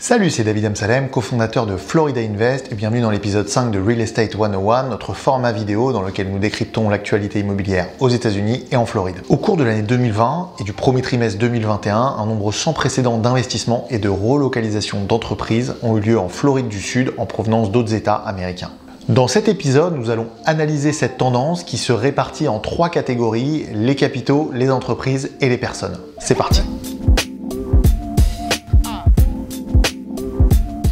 Salut, c'est David Amsalem, cofondateur de Florida Invest et bienvenue dans l'épisode 5 de Real Estate 101, notre format vidéo dans lequel nous décryptons l'actualité immobilière aux États-Unis et en Floride. Au cours de l'année 2020 et du premier trimestre 2021, un nombre sans précédent d'investissements et de relocalisations d'entreprises ont eu lieu en Floride du Sud en provenance d'autres États américains. Dans cet épisode, nous allons analyser cette tendance qui se répartit en 3 catégories, les capitaux, les entreprises et les personnes. C'est parti!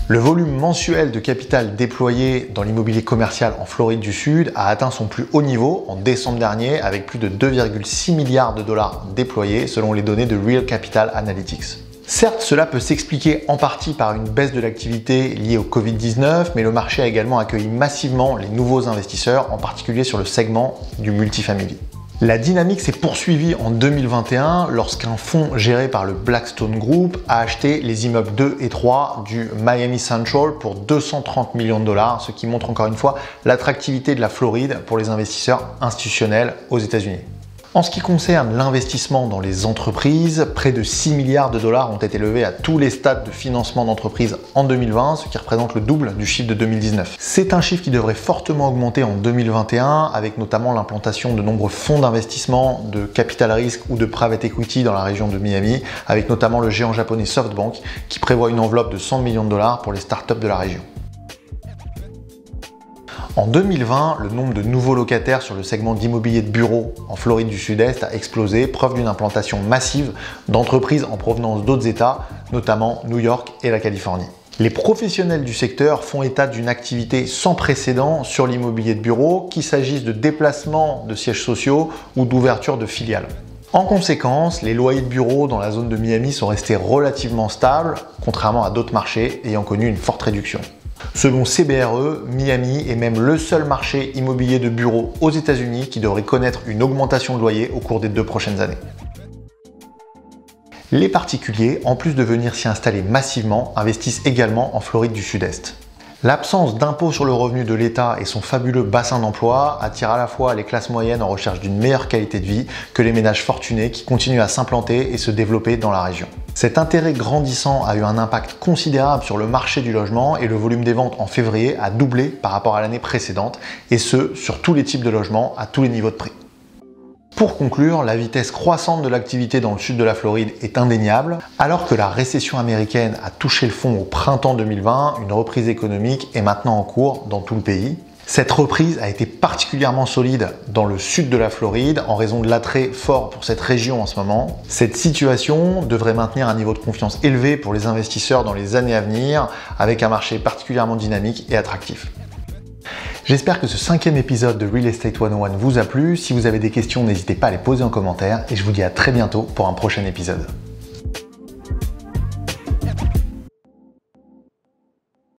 Le volume mensuel de capital déployé dans l'immobilier commercial en Floride du Sud a atteint son plus haut niveau en décembre dernier avec plus de 2,6 milliards de dollars déployés selon les données de Real Capital Analytics. Certes, cela peut s'expliquer en partie par une baisse de l'activité liée au Covid-19, mais le marché a également accueilli massivement les nouveaux investisseurs, en particulier sur le segment du multifamily. La dynamique s'est poursuivie en 2021 lorsqu'un fonds géré par le Blackstone Group a acheté les immeubles 2 et 3 du Miami Central pour 230 millions de dollars, ce qui montre encore une fois l'attractivité de la Floride pour les investisseurs institutionnels aux États-Unis. En ce qui concerne l'investissement dans les entreprises, près de 6 milliards de dollars ont été levés à tous les stades de financement d'entreprises en 2020, ce qui représente le double du chiffre de 2019. C'est un chiffre qui devrait fortement augmenter en 2021, avec notamment l'implantation de nombreux fonds d'investissement, de capital risque ou de private equity dans la région de Miami, avec notamment le géant japonais SoftBank, qui prévoit une enveloppe de 100 millions de dollars pour les startups de la région. En 2020, le nombre de nouveaux locataires sur le segment d'immobilier de bureaux en Floride du Sud-Est a explosé, preuve d'une implantation massive d'entreprises en provenance d'autres États, notamment New York et la Californie. Les professionnels du secteur font état d'une activité sans précédent sur l'immobilier de bureaux, qu'il s'agisse de déplacement de sièges sociaux ou d'ouverture de filiales. En conséquence, les loyers de bureaux dans la zone de Miami sont restés relativement stables, contrairement à d'autres marchés ayant connu une forte réduction. Selon CBRE, Miami est même le seul marché immobilier de bureaux aux États-Unis qui devrait connaître une augmentation de loyer au cours des 2 prochaines années. Les particuliers, en plus de venir s'y installer massivement, investissent également en Floride du Sud-Est. L'absence d'impôt sur le revenu de l'État et son fabuleux bassin d'emploi attirent à la fois les classes moyennes en recherche d'une meilleure qualité de vie que les ménages fortunés qui continuent à s'implanter et se développer dans la région. Cet intérêt grandissant a eu un impact considérable sur le marché du logement et le volume des ventes en février a doublé par rapport à l'année précédente, et ce, sur tous les types de logements, à tous les niveaux de prix. Pour conclure, la vitesse croissante de l'activité dans le sud de la Floride est indéniable. Alors que la récession américaine a touché le fond au printemps 2020, une reprise économique est maintenant en cours dans tout le pays. Cette reprise a été particulièrement solide dans le sud de la Floride en raison de l'attrait fort pour cette région en ce moment. Cette situation devrait maintenir un niveau de confiance élevé pour les investisseurs dans les années à venir, avec un marché particulièrement dynamique et attractif. J'espère que ce 5e épisode de Real Estate 101 vous a plu. Si vous avez des questions, n'hésitez pas à les poser en commentaire et je vous dis à très bientôt pour un prochain épisode.